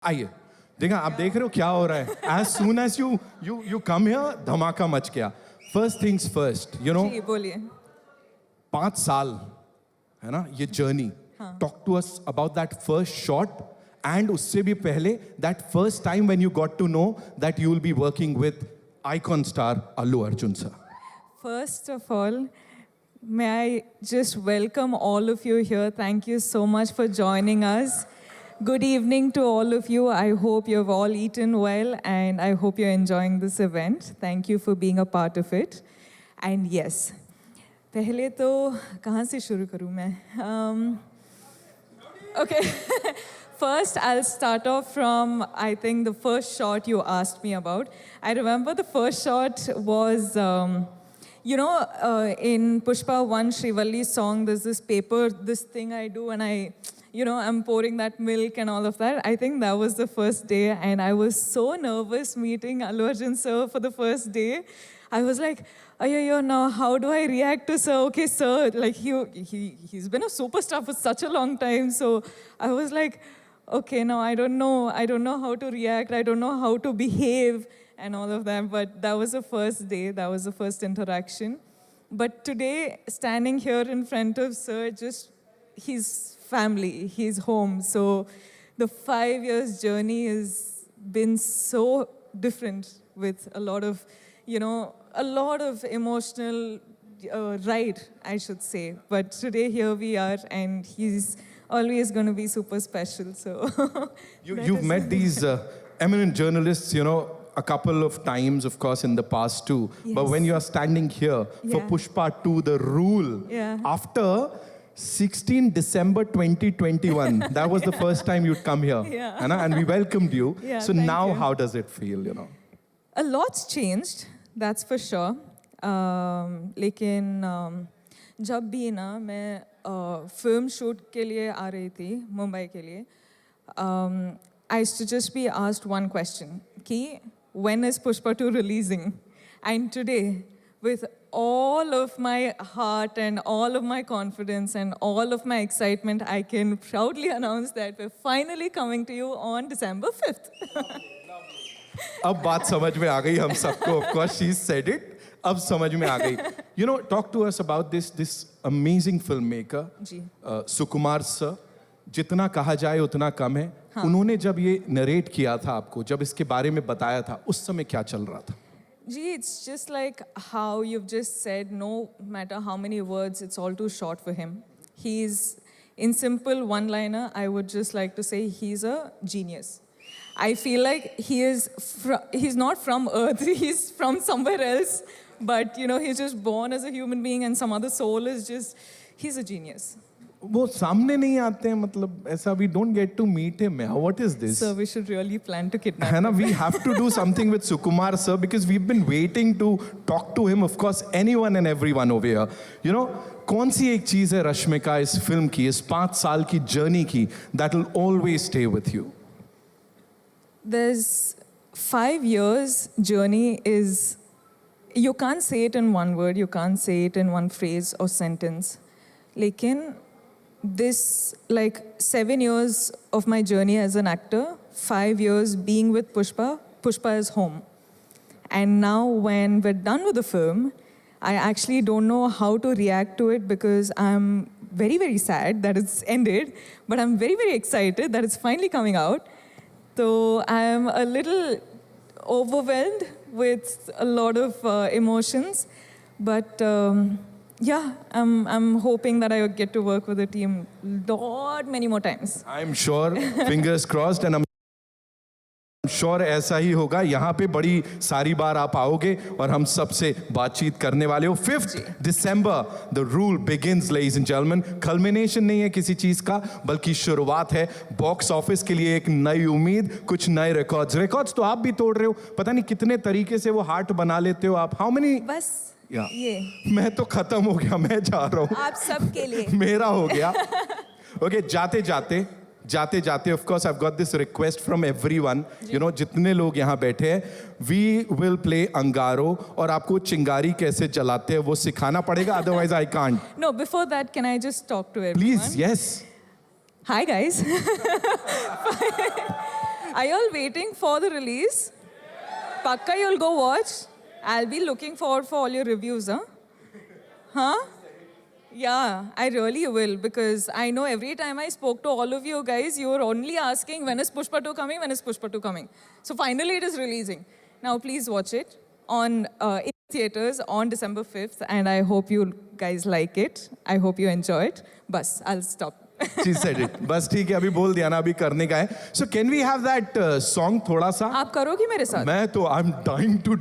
आइए देखा आप देख रहे हो क्या हो रहा है. As soon as you come here धमाका मच गया. फर्स्ट थिंग्स फर्स्ट जी बोलिए. 5 साल है ना ये journey. Talk to us about that first shot and उससे भी पहले that first time when you got to know that you will be working with icon star Allu Arjun sir. First of all, may I just welcome all of you here. Thank you so much for joining us. Good evening to all of you. I hope you've all eaten well and I hope you're enjoying this event. Thank you for being a part of it. And yes, पहले तो कहाँ से शुरू करूँ मैं? Okay. First, I'll start off from, I think, the first shot you asked me about. I remember the first shot was, in Pushpa 1, Srivalli's song, there's this paper, this thing I do, and I'm pouring that milk and all of that. I think that was the first day, and I was so nervous meeting Allu Arjun sir for the first day. I was like, yo, now how do I react to sir? Okay, sir, like he's been a superstar for such a long time, so I was like, okay, now I don't know how to react, I don't know how to behave and all of that, but that was the first day, that was the first interaction. But today, standing here in front of sir, just his family, his home, so the 5 years journey has been so different with a lot of emotional ride, I should say. But today here we are, and he's always going to be super special. So You've met these eminent journalists, a couple of times, of course, in the past too. Yes. But when you are standing here for Yeah. Pushpa 2, The Rule, after 16 December 2021, that was the first time you'd come here. Yeah. And we welcomed you. Yeah, so thank now you. how does it feel, A lot's changed, that's for sure. लेकिन जब भी ना मैं film shoot के लिए आ रही थी मुंबई के लिए, I used to just be asked one question, कि when is Pushpa 2 releasing? And today, with all of my heart and all of my confidence and all of my excitement, I can proudly announce that we're finally coming to you on December 5th. अब बात समझ में आ गई हम सबको. Of course, she said it. अब समझ में आ गई. Talk to us about this amazing filmmaker, ji. Sukumar sir. जितना कहा जाए उतना कम है. उन्होंने जब ये नरेट किया था आपको, जब इसके बारे में बताया था, उस समय क्या चल रहा था? Gee, it's just like how you've just said, no matter how many words, it's all too short for him. He's, in simple one-liner, I would just like to say he's a genius. I feel like he's not from Earth, he's from somewhere else, but he's just born as a human being and some other soul is just, he's a genius. वो सामने नहीं आते हैं, मतलब ऐसा we don't get to meet him. What is this? So we should really plan to kidnap है ना, him. we have to do something with Sukumar sir because we've been waiting to talk to him. Of course, anyone and everyone over here. कौन सी एक चीज है रश्मिका इस film की, इस 5 साल की जर्नी की, that will always stay with you? There's 5 years journey is, you can't say it in one word, you can't say it in one phrase or sentence. Lekin this, like 7 years of my journey as an actor, 5 years being with Pushpa is home. And now when we're done with the film, I actually don't know how to react to it because I'm very, very sad that it's ended, but I'm very, very excited that it's finally coming out. So I'm a little overwhelmed with a lot of emotions, but yeah, I'm hoping that I get to work with the team many more times. I'm sure, fingers crossed, and I'm sure ऐसा ही होगा. यहाँ पे बड़ी सारी बार आप आओगे और हम सबसे बातचीत करने वाले हो. 5th December, The Rule begins, ladies and gentlemen. Culmination नहीं है किसी चीज का, बल्कि शुरुआत है. बॉक्स ऑफिस के लिए एक नई उम्मीद, कुछ नए रिकॉर्ड्स तो आप भी तोड़ रहे हो. पता नहीं कितने तरीके से वो हार्ट बना लेते हो आप. How many? बस ये मैं तो खत्म हो गया, मैं जा रहा हूँ. आप सबके लिए. मेरा हो गया. Okay, जाते जाते of course I've got this request from everyone, जितने लोग यहाँ बैठे हैं, we will play अंगारो और आपको चिंगारी कैसे जलाते हैं वो सिखाना पड़ेगा, otherwise I can't. No, before that, can I just talk to everyone? Please, yes. Hi guys. Are you all waiting for the release? Pakka, you'll go watch. I'll be looking forward for all your reviews, huh? Huh? Yeah, I really will, because I know every time I spoke to all of you guys, you were only asking when is Pushpa 2 coming, when is Pushpa 2 coming. So finally it is releasing. Now please watch it on in theaters on December 5th, and I hope you guys like it. I hope you enjoy it. Bas, I'll stop. She said it. बस ठीक है, अभी बोल दिया ना, अभी करने का है. So can we have that song थोड़ा सा? आप करोगी मेरे साथ? मैं तो I'm dying to do